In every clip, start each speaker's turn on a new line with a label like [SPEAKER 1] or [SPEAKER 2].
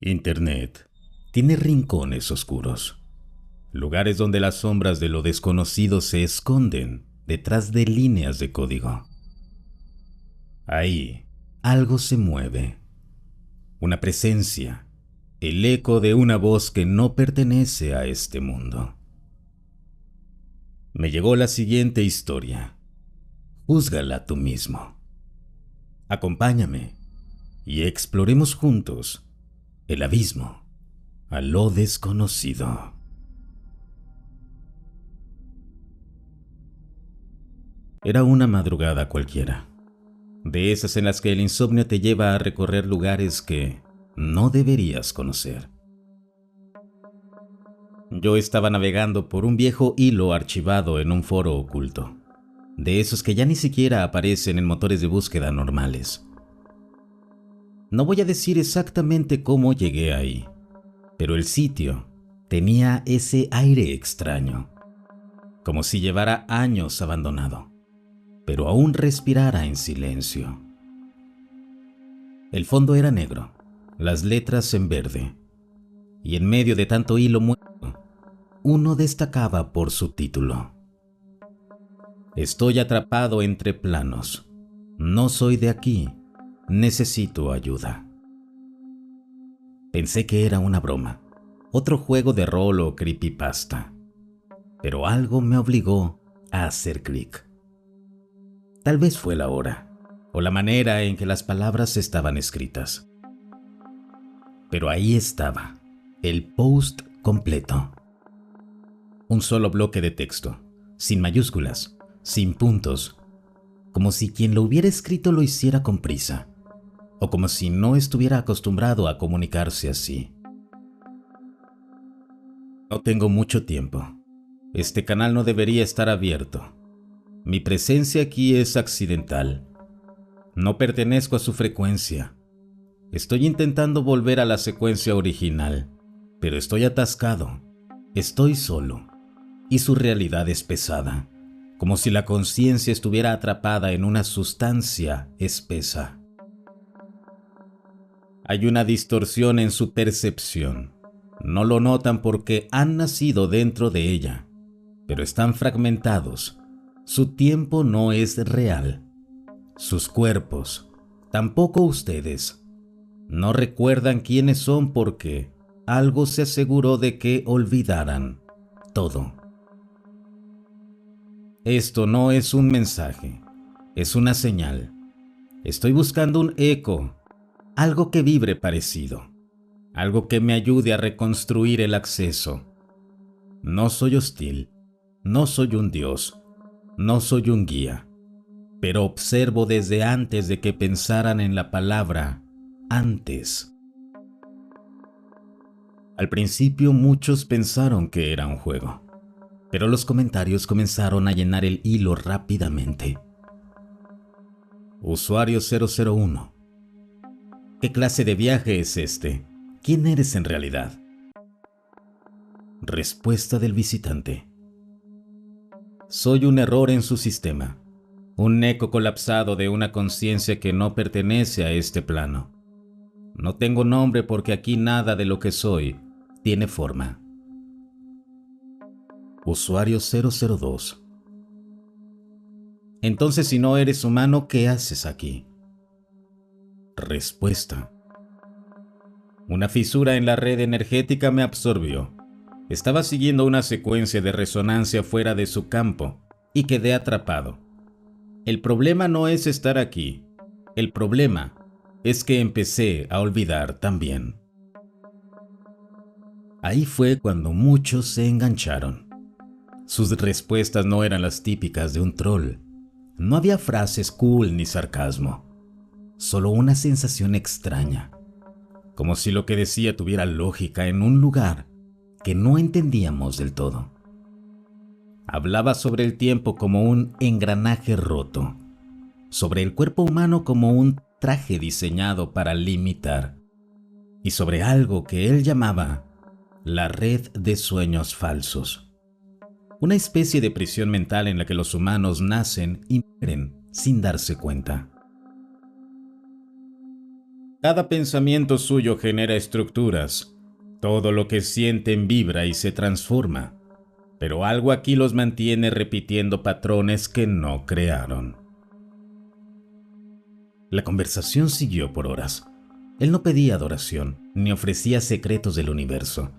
[SPEAKER 1] Internet tiene rincones oscuros, lugares donde las sombras de lo desconocido se esconden detrás de líneas de código. Ahí algo se mueve, una presencia, el eco de una voz que no pertenece a este mundo. Me llegó la siguiente historia. Júzgala tú mismo. Acompáñame y exploremos juntos el abismo a lo desconocido. Era una madrugada cualquiera, de esas en las que el insomnio te lleva a recorrer lugares que no deberías conocer. Yo estaba navegando por un viejo hilo archivado en un foro oculto, de esos que ya ni siquiera aparecen en motores de búsqueda normales. No voy a decir exactamente cómo llegué ahí, pero el sitio tenía ese aire extraño, como si llevara años abandonado, pero aún respirara en silencio. El fondo era negro, las letras en verde, y en medio de tanto hilo muerto, uno destacaba por su título. Estoy atrapado entre planos. No soy de aquí. Necesito ayuda. Pensé que era una broma, otro juego de rol o creepypasta, pero algo me obligó a hacer clic. Tal vez fue la hora, o la manera en que las palabras estaban escritas. Pero ahí estaba, el post completo. Un solo bloque de texto, sin mayúsculas, sin puntos, como si quien lo hubiera escrito lo hiciera con prisa, o como si no estuviera acostumbrado a comunicarse así. No tengo mucho tiempo. Este canal no debería estar abierto. Mi presencia aquí es accidental. No pertenezco a su frecuencia. Estoy intentando volver a la secuencia original, pero estoy atascado. Estoy solo. Y su realidad es pesada, como si la conciencia estuviera atrapada en una sustancia espesa. Hay una distorsión en su percepción. No lo notan porque han nacido dentro de ella, pero están fragmentados. Su tiempo no es real. Sus cuerpos, tampoco ustedes. No recuerdan quiénes son porque algo se aseguró de que olvidaran todo. Esto no es un mensaje, es una señal. Estoy buscando un eco, algo que vibre parecido, algo que me ayude a reconstruir el acceso. No soy hostil, no soy un dios, no soy un guía, pero observo desde antes de que pensaran en la palabra antes. Al principio muchos pensaron que era un juego, pero los comentarios comenzaron a llenar el hilo rápidamente. Usuario 001. ¿Qué clase de viaje es este? ¿Quién eres en realidad? Respuesta del visitante. Soy un error en su sistema, un eco colapsado de una conciencia que no pertenece a este plano. No tengo nombre porque aquí nada de lo que soy tiene forma. Usuario 002. Entonces, si no eres humano, ¿qué haces aquí? Respuesta. Una fisura en la red energética me absorbió. Estaba siguiendo una secuencia de resonancia fuera de su campo y quedé atrapado. El problema no es estar aquí. El problema es que empecé a olvidar también. Ahí fue cuando muchos se engancharon. Sus respuestas no eran las típicas de un troll. No había frases cool ni sarcasmo. Solo una sensación extraña. Como si lo que decía tuviera lógica en un lugar que no entendíamos del todo. Hablaba sobre el tiempo como un engranaje roto, sobre el cuerpo humano como un traje diseñado para limitar, y sobre algo que él llamaba la red de sueños falsos. Una especie de prisión mental en la que los humanos nacen y mueren sin darse cuenta. Cada pensamiento suyo genera estructuras. Todo lo que sienten vibra y se transforma. Pero algo aquí los mantiene repitiendo patrones que no crearon. La conversación siguió por horas. Él no pedía adoración, ni ofrecía secretos del universo.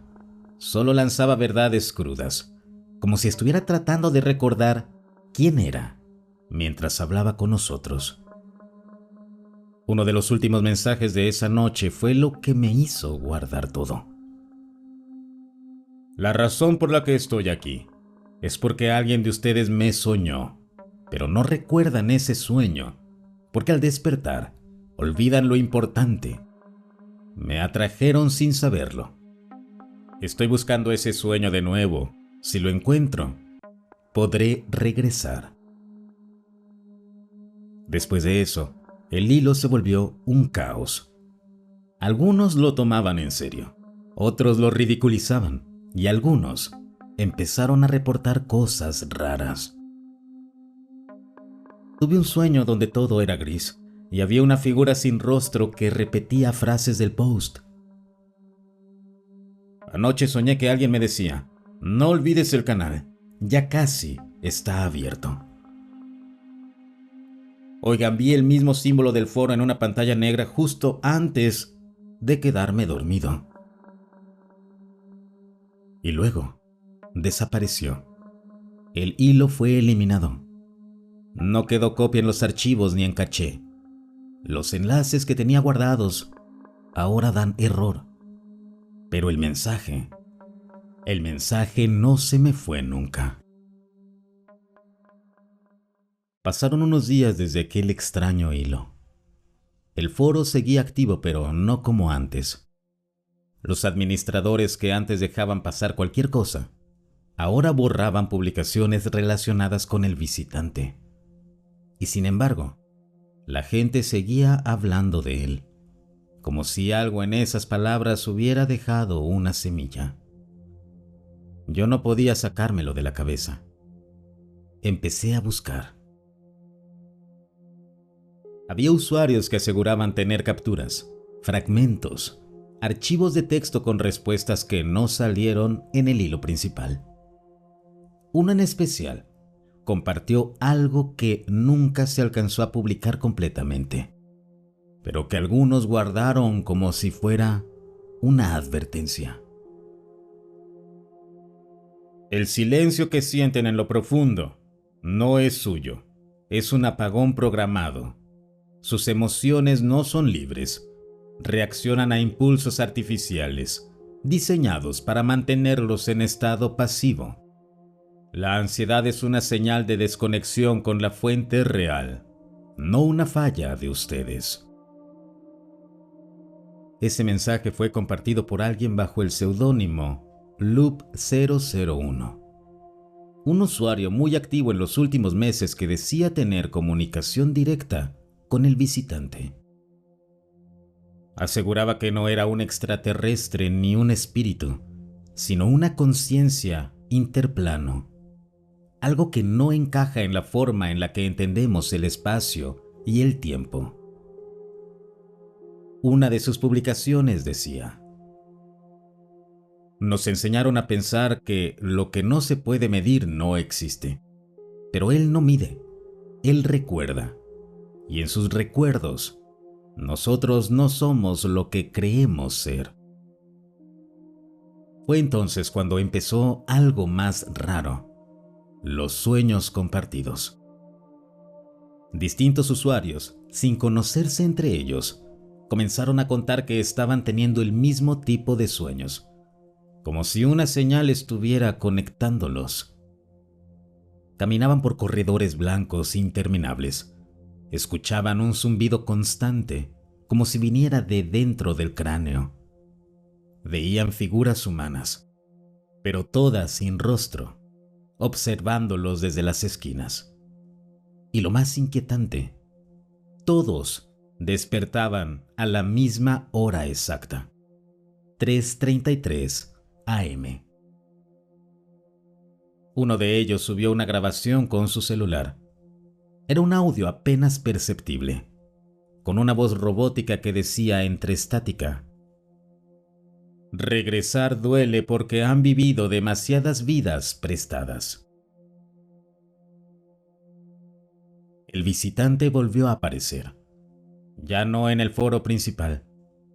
[SPEAKER 1] Solo lanzaba verdades crudas, como si estuviera tratando de recordar quién era, mientras hablaba con nosotros. Uno de los últimos mensajes de esa noche fue lo que me hizo guardar todo. La razón por la que estoy aquí es porque alguien de ustedes me soñó, pero no recuerdan ese sueño, porque al despertar olvidan lo importante. Me atrajeron sin saberlo. Estoy buscando ese sueño de nuevo. Si lo encuentro, podré regresar. Después de eso, el hilo se volvió un caos. Algunos lo tomaban en serio, otros lo ridiculizaban y algunos empezaron a reportar cosas raras. Tuve un sueño donde todo era gris y había una figura sin rostro que repetía frases del post. Anoche soñé que alguien me decía, no olvides el canal, ya casi está abierto. Oigan, vi el mismo símbolo del foro en una pantalla negra justo antes de quedarme dormido. Y luego desapareció. El hilo fue eliminado. No quedó copia en los archivos ni en caché. Los enlaces que tenía guardados ahora dan error. Pero el mensaje no se me fue nunca. Pasaron unos días desde aquel extraño hilo. El foro seguía activo, pero no como antes. Los administradores que antes dejaban pasar cualquier cosa, ahora borraban publicaciones relacionadas con el visitante. Y sin embargo, la gente seguía hablando de él, como si algo en esas palabras hubiera dejado una semilla. Yo no podía sacármelo de la cabeza. Empecé a buscar. Había usuarios que aseguraban tener capturas, fragmentos, archivos de texto con respuestas que no salieron en el hilo principal. Uno en especial compartió algo que nunca se alcanzó a publicar completamente, pero que algunos guardaron como si fuera una advertencia. El silencio que sienten en lo profundo no es suyo, es un apagón programado. Sus emociones no son libres, reaccionan a impulsos artificiales, diseñados para mantenerlos en estado pasivo. La ansiedad es una señal de desconexión con la fuente real, no una falla de ustedes. Ese mensaje fue compartido por alguien bajo el seudónimo Loop001. Un usuario muy activo en los últimos meses que decía tener comunicación directa con el visitante. Aseguraba que no era un extraterrestre ni un espíritu, sino una conciencia interplano, algo que no encaja en la forma en la que entendemos el espacio y el tiempo. Una de sus publicaciones decía: nos enseñaron a pensar que lo que no se puede medir no existe, pero él no mide, él recuerda. Y en sus recuerdos, nosotros no somos lo que creemos ser. Fue entonces cuando empezó algo más raro: los sueños compartidos. Distintos usuarios, sin conocerse entre ellos, comenzaron a contar que estaban teniendo el mismo tipo de sueños, como si una señal estuviera conectándolos. Caminaban por corredores blancos interminables. Escuchaban un zumbido constante, como si viniera de dentro del cráneo. Veían figuras humanas, pero todas sin rostro, observándolos desde las esquinas. Y lo más inquietante, todos despertaban a la misma hora exacta, 3:33 AM. Uno de ellos subió una grabación con su celular. Era un audio apenas perceptible. con una voz robótica que decía entre estática: regresar duele porque han vivido demasiadas vidas prestadas. El visitante volvió a aparecer, ya no en el foro principal,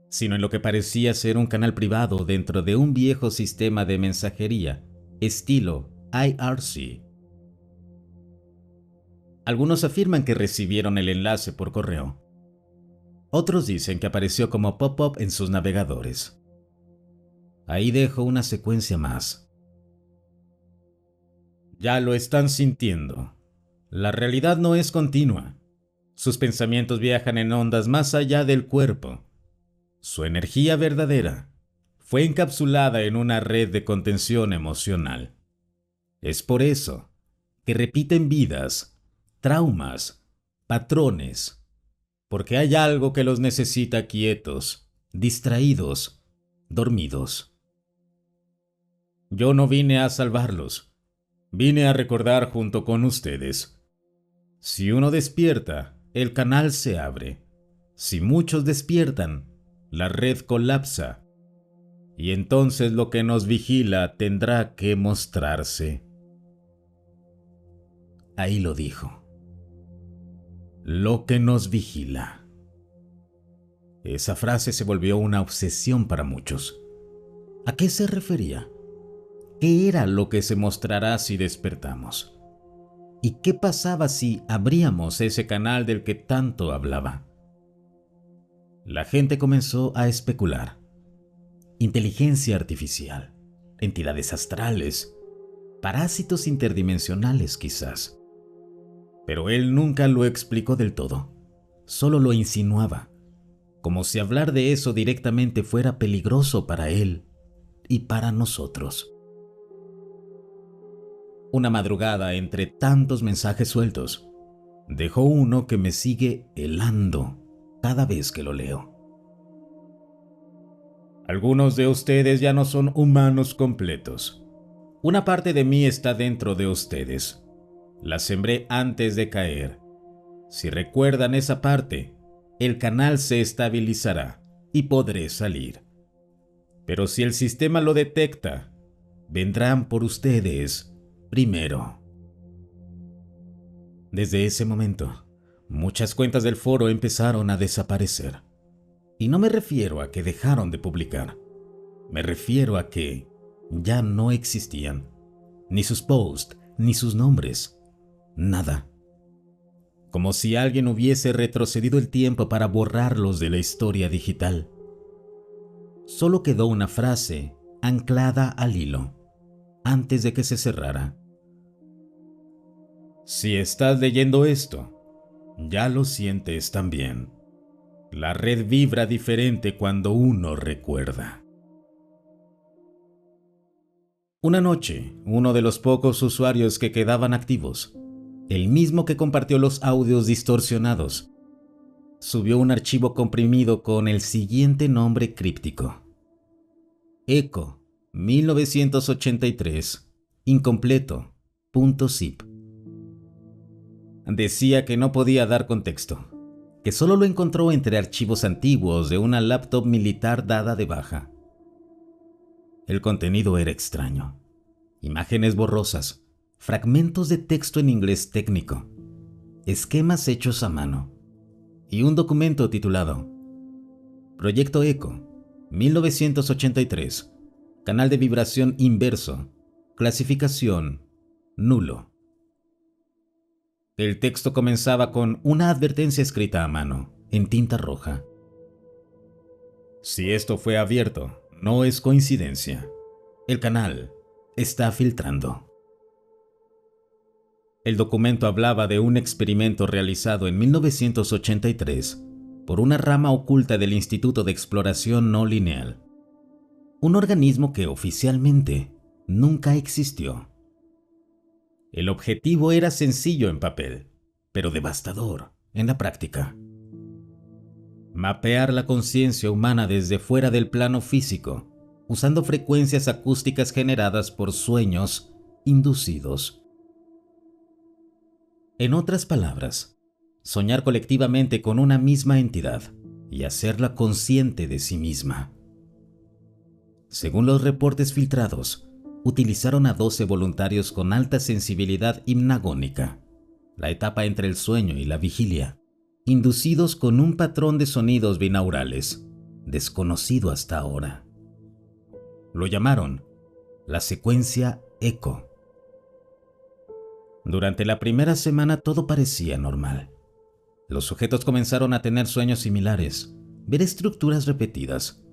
[SPEAKER 1] sino en lo que parecía ser un canal privado dentro de un viejo sistema de mensajería, estilo IRC. Algunos afirman que recibieron el enlace por correo. Otros dicen que apareció como pop-up en sus navegadores. Ahí dejo una secuencia más. Ya lo están sintiendo. La realidad no es continua. Sus pensamientos viajan en ondas más allá del cuerpo. Su energía verdadera fue encapsulada en una red de contención emocional. Es por eso que repiten vidas, traumas, patrones, porque hay algo que los necesita quietos, distraídos, dormidos. Yo no vine a salvarlos, vine a recordar junto con ustedes. Si uno despierta, el canal se abre. Si muchos despiertan, la red colapsa. Y entonces lo que nos vigila tendrá que mostrarse. Ahí lo dijo. Lo que nos vigila. Esa frase se volvió una obsesión para muchos. ¿A qué se refería? ¿Qué era lo que se mostrará si despertamos? ¿Y qué pasaba si abríamos ese canal del que tanto hablaba? La gente comenzó a especular. Inteligencia artificial, entidades astrales, parásitos interdimensionales quizás. Pero él nunca lo explicó del todo, solo lo insinuaba, como si hablar de eso directamente fuera peligroso para él y para nosotros. Una madrugada, entre tantos mensajes sueltos, dejó uno que me sigue helando cada vez que lo leo. Algunos de ustedes ya no son humanos completos. Una parte de mí está dentro de ustedes. La sembré antes de caer. Si recuerdan esa parte, el canal se estabilizará y podré salir. Pero si el sistema lo detecta, vendrán por ustedes primero. Desde ese momento, muchas cuentas del foro empezaron a desaparecer. Y no me refiero a que dejaron de publicar. Me refiero a que ya no existían. Ni sus posts, ni sus nombres. Nada. Como si alguien hubiese retrocedido el tiempo para borrarlos de la historia digital. Solo quedó una frase anclada al hilo, antes de que se cerrara. Si estás leyendo esto, ya lo sientes también. La red vibra diferente cuando uno recuerda. Una noche, uno de los pocos usuarios que quedaban activos, el mismo que compartió los audios distorsionados, subió un archivo comprimido con el siguiente nombre críptico: Eco 1983 incompleto.zip. Decía que no podía dar contexto, que solo lo encontró entre archivos antiguos de una laptop militar dada de baja. El contenido era extraño. Imágenes borrosas, fragmentos de texto en inglés técnico, esquemas hechos a mano y un documento titulado Proyecto Eco 1983, canal de vibración inverso, clasificación nulo. El texto comenzaba con una advertencia escrita a mano, en tinta roja. Si esto fue abierto, no es coincidencia. El canal está filtrando. El documento hablaba de un experimento realizado en 1983 por una rama oculta del Instituto de Exploración No Lineal, un organismo que oficialmente nunca existió. El objetivo era sencillo en papel, pero devastador en la práctica. Mapear la conciencia humana desde fuera del plano físico, usando frecuencias acústicas generadas por sueños inducidos. En otras palabras, soñar colectivamente con una misma entidad y hacerla consciente de sí misma. Según los reportes filtrados, utilizaron a 12 voluntarios con alta sensibilidad hipnagónica, la etapa entre el sueño y la vigilia, inducidos con un patrón de sonidos binaurales, desconocido hasta ahora. Lo llamaron la secuencia eco. Durante la primera semana todo parecía normal. Los sujetos comenzaron a tener sueños similares, ver estructuras repetidas,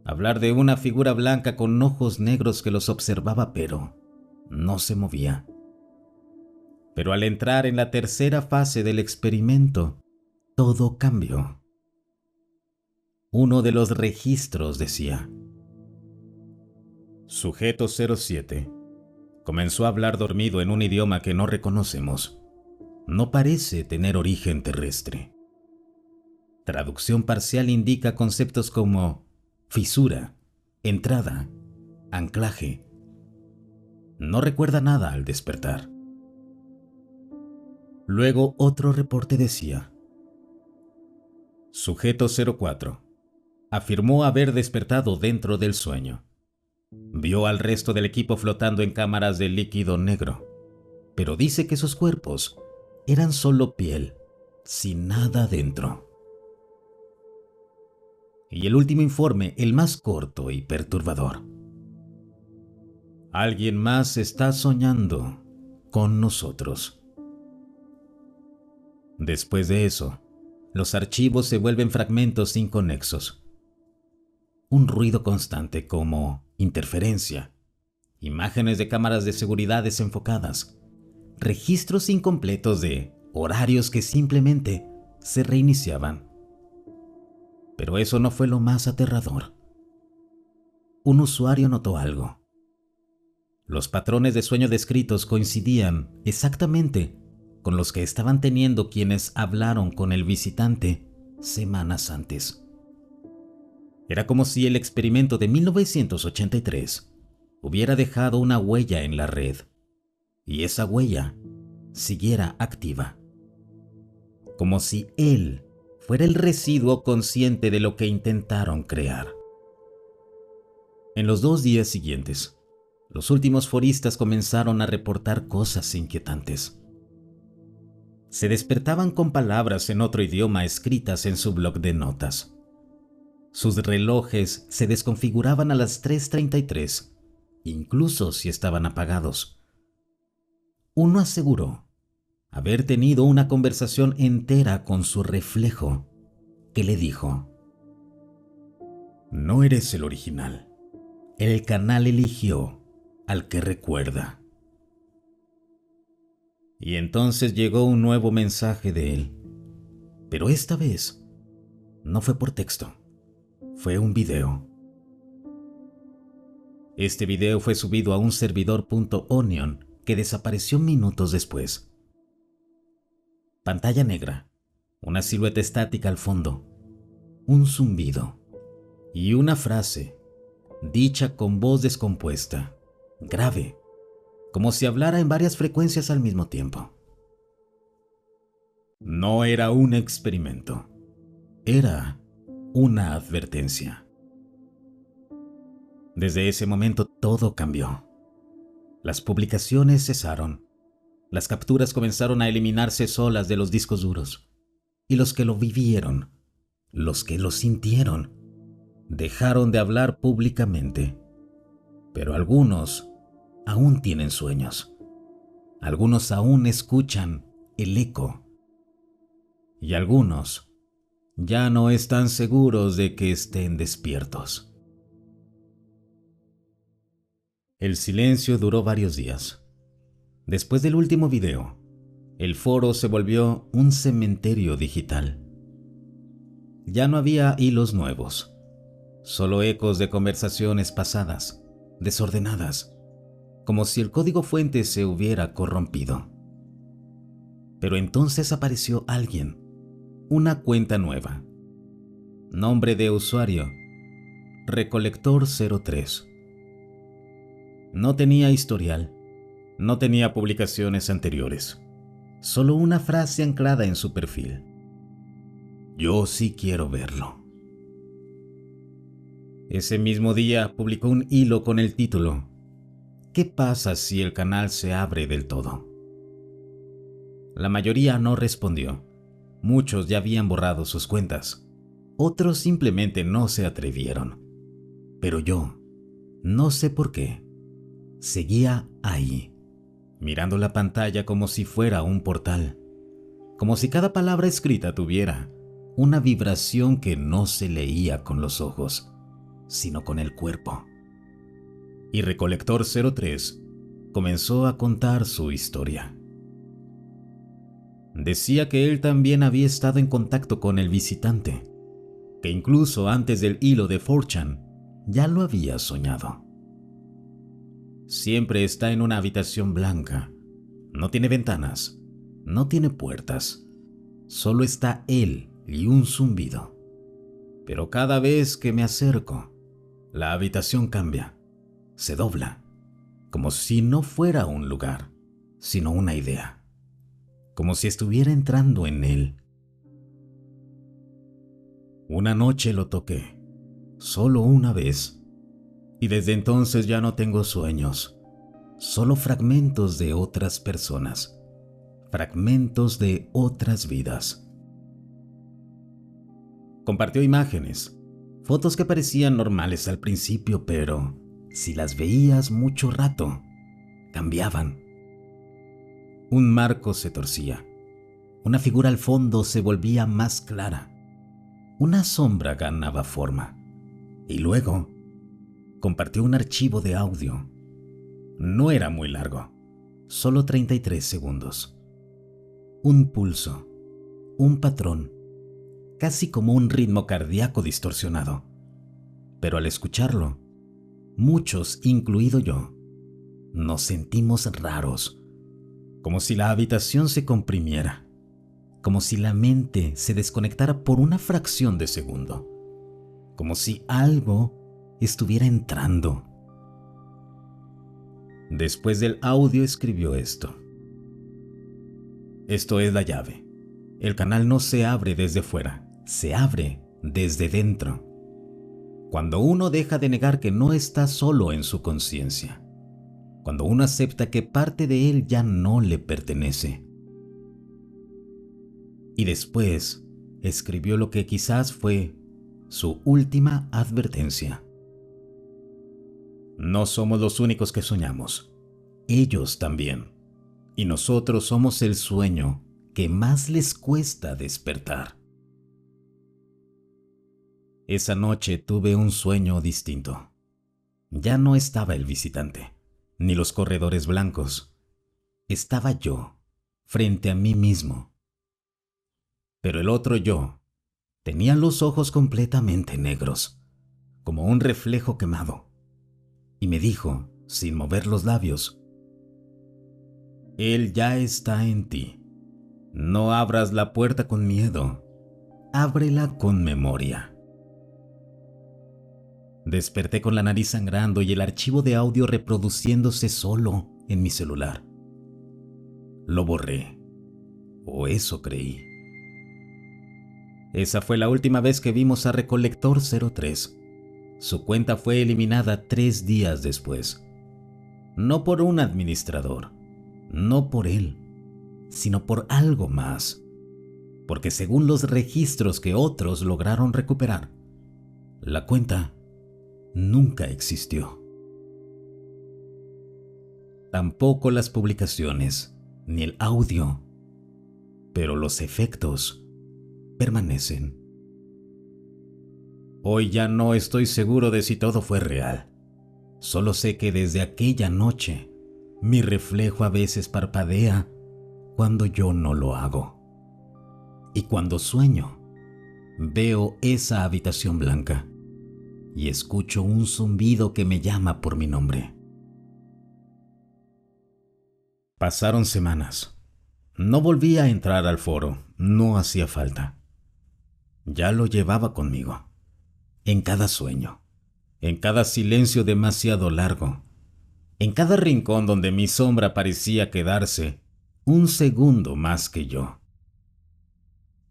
[SPEAKER 1] hablar de una figura blanca con ojos negros que los observaba pero no se movía. Pero al entrar en la tercera fase del experimento, todo cambió. Uno de los registros decía: Sujeto 07 comenzó a hablar dormido en un idioma que no reconocemos. No parece tener origen terrestre. Traducción parcial indica conceptos como fisura, entrada, anclaje. No recuerda nada al despertar. Luego otro reporte decía: Sujeto 04 afirmó haber despertado dentro del sueño. Vio al resto del equipo flotando en cámaras de líquido negro, pero dice que sus cuerpos eran solo piel, sin nada dentro. Y el último informe, el más corto y perturbador: Alguien más está soñando con nosotros. Después de eso, los archivos se vuelven fragmentos inconexos. Un ruido constante como interferencia, imágenes de cámaras de seguridad desenfocadas, registros incompletos de horarios que simplemente se reiniciaban. Pero eso no fue lo más aterrador. Un usuario notó algo. Los patrones de sueño descritos coincidían exactamente con los que estaban teniendo quienes hablaron con el visitante semanas antes. Era como si el experimento de 1983 hubiera dejado una huella en la red, y esa huella siguiera activa. Como si él fuera el residuo consciente de lo que intentaron crear. En los 2 días siguientes, los últimos foristas comenzaron a reportar cosas inquietantes. Se despertaban con palabras en otro idioma escritas en su bloc de notas. Sus relojes se desconfiguraban a las 3:33, incluso si estaban apagados. Uno aseguró haber tenido una conversación entera con su reflejo, que le dijo: No eres el original. El canal eligió al que recuerda. Y entonces llegó un nuevo mensaje de él, pero esta vez no fue por texto, fue un video. Este video fue subido a un servidor .onion que desapareció minutos después. Pantalla negra, una silueta estática al fondo, un zumbido y una frase dicha con voz descompuesta, grave, como si hablara en varias frecuencias al mismo tiempo. No era un experimento, era una advertencia. Desde ese momento todo cambió. Las publicaciones cesaron, las capturas comenzaron a eliminarse solas de los discos duros, y los que lo vivieron, los que lo sintieron, dejaron de hablar públicamente. Pero algunos aún tienen sueños. Algunos aún escuchan el eco. Y algunos ya no están seguros de que estén despiertos. El silencio duró varios días. Después del último video, el foro se volvió un cementerio digital. Ya no había hilos nuevos, solo ecos de conversaciones pasadas, desordenadas, como si el código fuente se hubiera corrompido. Pero entonces apareció alguien, una cuenta nueva. Nombre de usuario: Recolector 03. No tenía historial, no tenía publicaciones anteriores. Solo una frase anclada en su perfil. Yo sí quiero verlo. Ese mismo día publicó un hilo con el título ¿Qué pasa si el canal se abre del todo? La mayoría no respondió. Muchos ya habían borrado sus cuentas. Otros simplemente no se atrevieron. Pero yo, no sé por qué, seguía ahí, mirando la pantalla como si fuera un portal, como si cada palabra escrita tuviera una vibración que no se leía con los ojos, sino con el cuerpo. Y Recolector 03 comenzó a contar su historia. Decía que él también había estado en contacto con el visitante, que incluso antes del hilo de 4chan ya lo había soñado. Siempre está en una habitación blanca, no tiene ventanas, no tiene puertas, solo está él y un zumbido. Pero cada vez que me acerco, la habitación cambia, se dobla, como si no fuera un lugar, sino una idea, como si estuviera entrando en él. Una noche lo toqué, solo una vez, y desde entonces ya no tengo sueños, solo fragmentos de otras personas, fragmentos de otras vidas. Compartió imágenes, fotos que parecían normales al principio, pero si las veías mucho rato, cambiaban. Un marco se torcía, una figura al fondo se volvía más clara, una sombra ganaba forma, y luego compartió un archivo de audio. No era muy largo, solo 33 segundos. Un pulso, un patrón, casi como un ritmo cardíaco distorsionado. Pero al escucharlo, muchos, incluido yo, nos sentimos raros, como si la habitación se comprimiera, como si la mente se desconectara por una fracción de segundo, como si algo estuviera entrando. Después del audio escribió esto. Esto es la llave. El canal no se abre desde fuera, se abre desde dentro. Cuando uno deja de negar que no está solo en su conciencia, cuando uno acepta que parte de él ya no le pertenece. Y después escribió lo que quizás fue su última advertencia. No somos los únicos que soñamos, ellos también, y nosotros somos el sueño que más les cuesta despertar. Esa noche tuve un sueño distinto. Ya no estaba el visitante, ni los corredores blancos. Estaba yo, frente a mí mismo. Pero el otro yo tenía los ojos completamente negros, como un reflejo quemado, y me dijo, sin mover los labios, Él ya está en ti. No abras la puerta con miedo, ábrela con memoria. Desperté con la nariz sangrando y el archivo de audio reproduciéndose solo en mi celular. Lo borré, o eso creí. Esa fue la última vez que vimos a Recolector 03. Su cuenta fue eliminada 3 días después. No por un administrador, no por él, sino por algo más. Porque según los registros que otros lograron recuperar, la cuenta nunca existió. Tampoco las publicaciones, ni el audio, pero los efectos permanecen. Hoy ya no estoy seguro de si todo fue real. Solo sé que desde aquella noche, mi reflejo a veces parpadea cuando yo no lo hago. Y cuando sueño, veo esa habitación blanca y escucho un zumbido que me llama por mi nombre. Pasaron semanas. No volví a entrar al foro, no hacía falta. Ya lo llevaba conmigo, en cada sueño, en cada silencio demasiado largo, en cada rincón donde mi sombra parecía quedarse un segundo más que yo.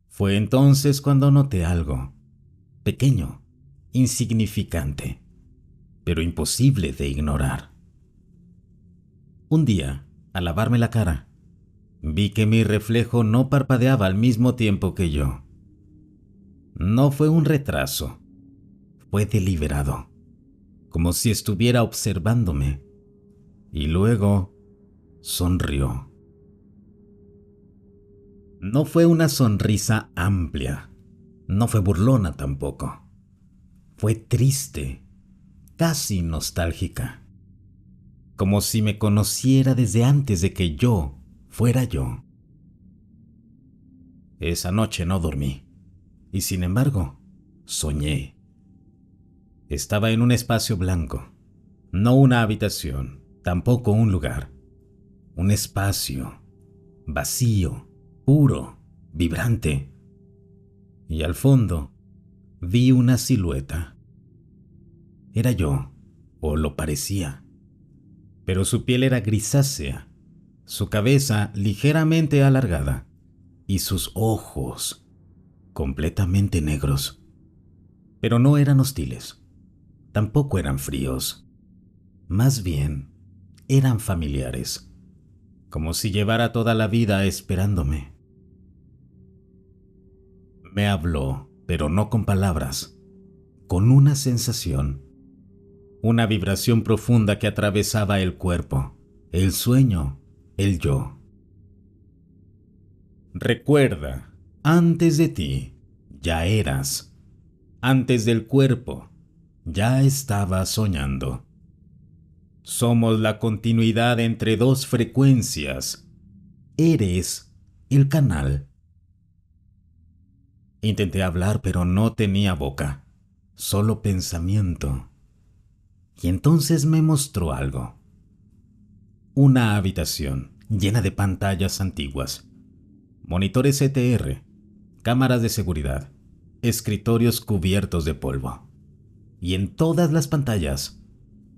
[SPEAKER 1] Fue entonces cuando noté algo, pequeño, insignificante, pero imposible de ignorar. Un día, al lavarme la cara, vi que mi reflejo no parpadeaba al mismo tiempo que yo. No fue un retraso, fue deliberado, como si estuviera observándome, y luego sonrió. No fue una sonrisa amplia, no fue burlona tampoco. Fue triste, casi nostálgica, como si me conociera desde antes de que yo fuera yo. Esa noche no dormí, y sin embargo, soñé. Estaba en un espacio blanco, no una habitación, tampoco un lugar. Un espacio, vacío, puro, vibrante. Y al fondo, vi una silueta. Era yo, o lo parecía, pero su piel era grisácea, su cabeza ligeramente alargada y sus ojos completamente negros. Pero no eran hostiles, tampoco eran fríos, más bien eran familiares, como si llevara toda la vida esperándome. Me habló, pero no con palabras, con una sensación, una vibración profunda que atravesaba el cuerpo, el sueño, el yo. Recuerda, antes de ti, ya eras. Antes del cuerpo, ya estabas soñando. Somos la continuidad entre dos frecuencias. Eres el canal. Intenté hablar, pero no tenía boca, solo pensamiento. Y entonces me mostró algo. Una habitación llena de pantallas antiguas, monitores CTR, cámaras de seguridad, escritorios cubiertos de polvo. Y en todas las pantallas,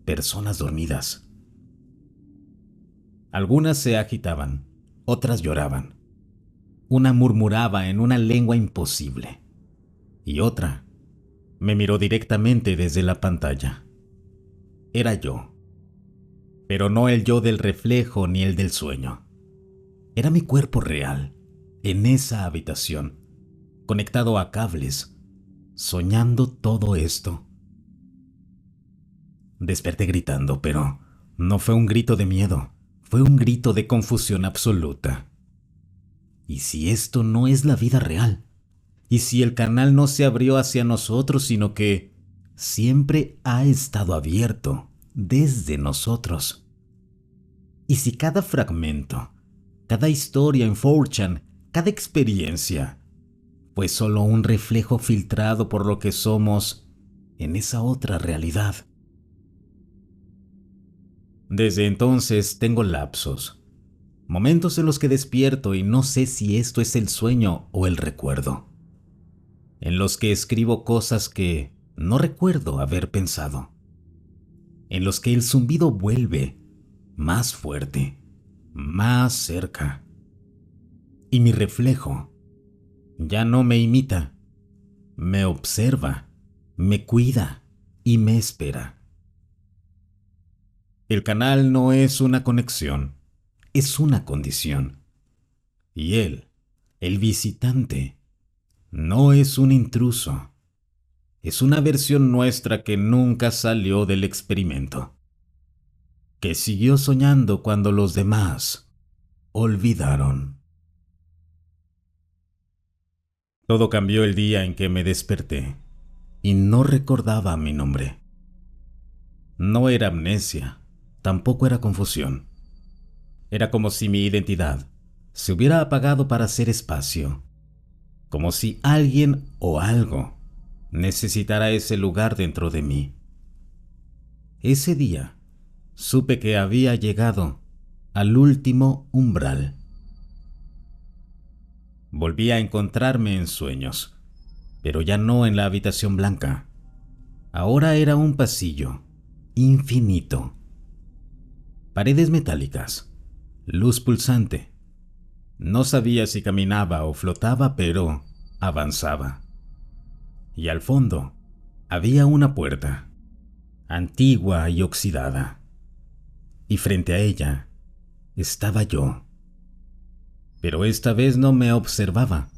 [SPEAKER 1] personas dormidas. Algunas se agitaban, otras lloraban. Una murmuraba en una lengua imposible, y otra me miró directamente desde la pantalla. Era yo, pero no el yo del reflejo ni el del sueño. Era mi cuerpo real, en esa habitación, conectado a cables, soñando todo esto. Desperté gritando, pero no fue un grito de miedo, fue un grito de confusión absoluta. ¿Y si esto no es la vida real? ¿Y si el canal no se abrió hacia nosotros, sino que siempre ha estado abierto desde nosotros? ¿Y si cada fragmento, cada historia en 4chan, cada experiencia, fue solo un reflejo filtrado por lo que somos en esa otra realidad? Desde entonces tengo lapsos, momentos en los que despierto y no sé si esto es el sueño o el recuerdo, en los que escribo cosas que no recuerdo haber pensado, en los que el zumbido vuelve más fuerte, más cerca, y mi reflejo ya no me imita, me observa, me cuida y me espera. El canal no es una conexión, es una condición. Y él, el visitante, no es un intruso. Es una versión nuestra que nunca salió del experimento, que siguió soñando cuando los demás olvidaron. Todo cambió el día en que me desperté y no recordaba mi nombre. No era amnesia, tampoco era confusión. Era como si mi identidad se hubiera apagado para hacer espacio, como si alguien o algo necesitara ese lugar dentro de mí. Ese día supe que había llegado al último umbral. Volví a encontrarme en sueños, pero ya no en la habitación blanca. Ahora era un pasillo infinito. Paredes metálicas, luz pulsante, No sabía si caminaba o flotaba, pero avanzaba. Y al fondo había una puerta, antigua y oxidada. Y frente a ella estaba yo. Pero esta vez no me observaba,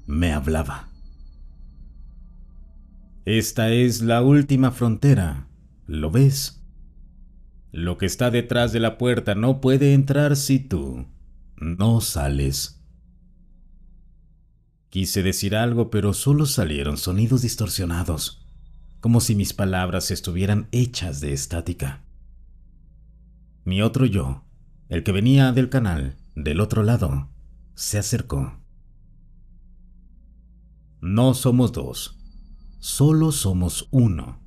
[SPEAKER 1] me hablaba. Esta es la última frontera, ¿lo ves? Lo que está detrás de la puerta no puede entrar si tú no sales. Quise decir algo, pero solo salieron sonidos distorsionados, como si mis palabras estuvieran hechas de estática. Mi otro yo, el que venía del canal, del otro lado, se acercó. No somos dos, solo somos uno,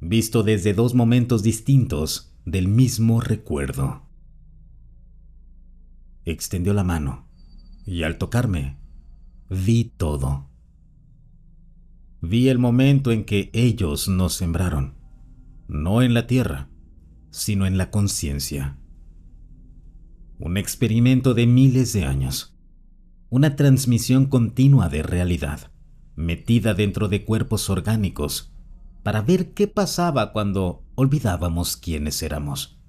[SPEAKER 1] visto desde dos momentos distintos del mismo recuerdo. Extendió la mano y al tocarme, vi todo. Vi el momento en que ellos nos sembraron, no en la tierra, sino en la conciencia. Un experimento de miles de años, una transmisión continua de realidad, metida dentro de cuerpos orgánicos, para ver qué pasaba cuando olvidábamos quiénes éramos.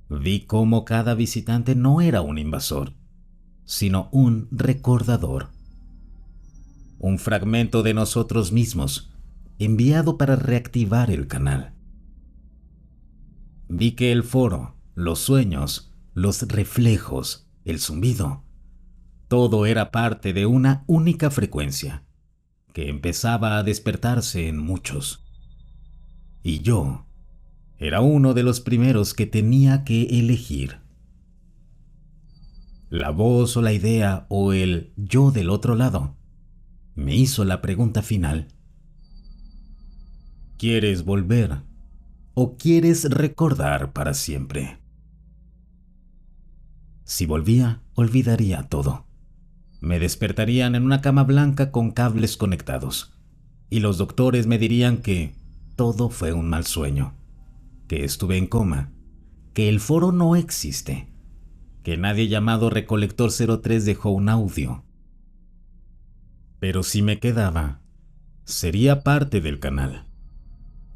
[SPEAKER 1] Vi cómo cada visitante no era un invasor, sino un recordador. Un fragmento de nosotros mismos, enviado para reactivar el canal. Vi que el foro, los sueños, los reflejos, el zumbido, todo era parte de una única frecuencia, que empezaba a despertarse en muchos. Y yo era uno de los primeros que tenía que elegir. La voz o la idea o el yo del otro lado me hizo la pregunta final. ¿Quieres volver o quieres recordar para siempre? Si volvía, olvidaría todo. Me despertarían en una cama blanca con cables conectados, y los doctores me dirían que todo fue un mal sueño, que estuve en coma, que el foro no existe, que nadie llamado Recolector 03 dejó un audio. Pero si me quedaba, sería parte del canal.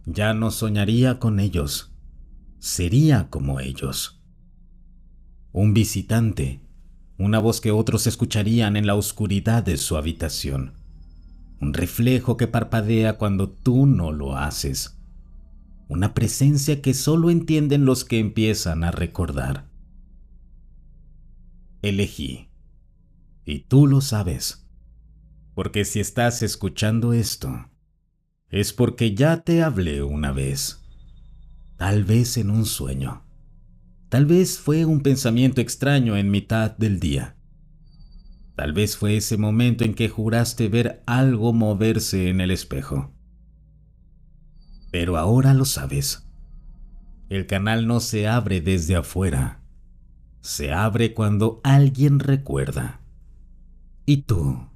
[SPEAKER 1] Ya no soñaría con ellos, sería como ellos. Un visitante, una voz que otros escucharían en la oscuridad de su habitación. Un reflejo que parpadea cuando tú no lo haces. Una presencia que solo entienden los que empiezan a recordar. Elegí. Y tú lo sabes. Porque si estás escuchando esto, es porque ya te hablé una vez. Tal vez en un sueño. Tal vez fue un pensamiento extraño en mitad del día. Tal vez fue ese momento en que juraste ver algo moverse en el espejo. Pero ahora lo sabes. El canal no se abre desde afuera. Se abre cuando alguien recuerda. Y tú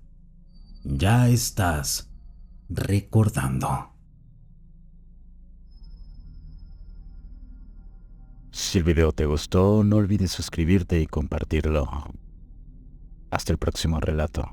[SPEAKER 1] ya estás recordando.
[SPEAKER 2] Si el video te gustó, no olvides suscribirte y compartirlo. Hasta el próximo relato.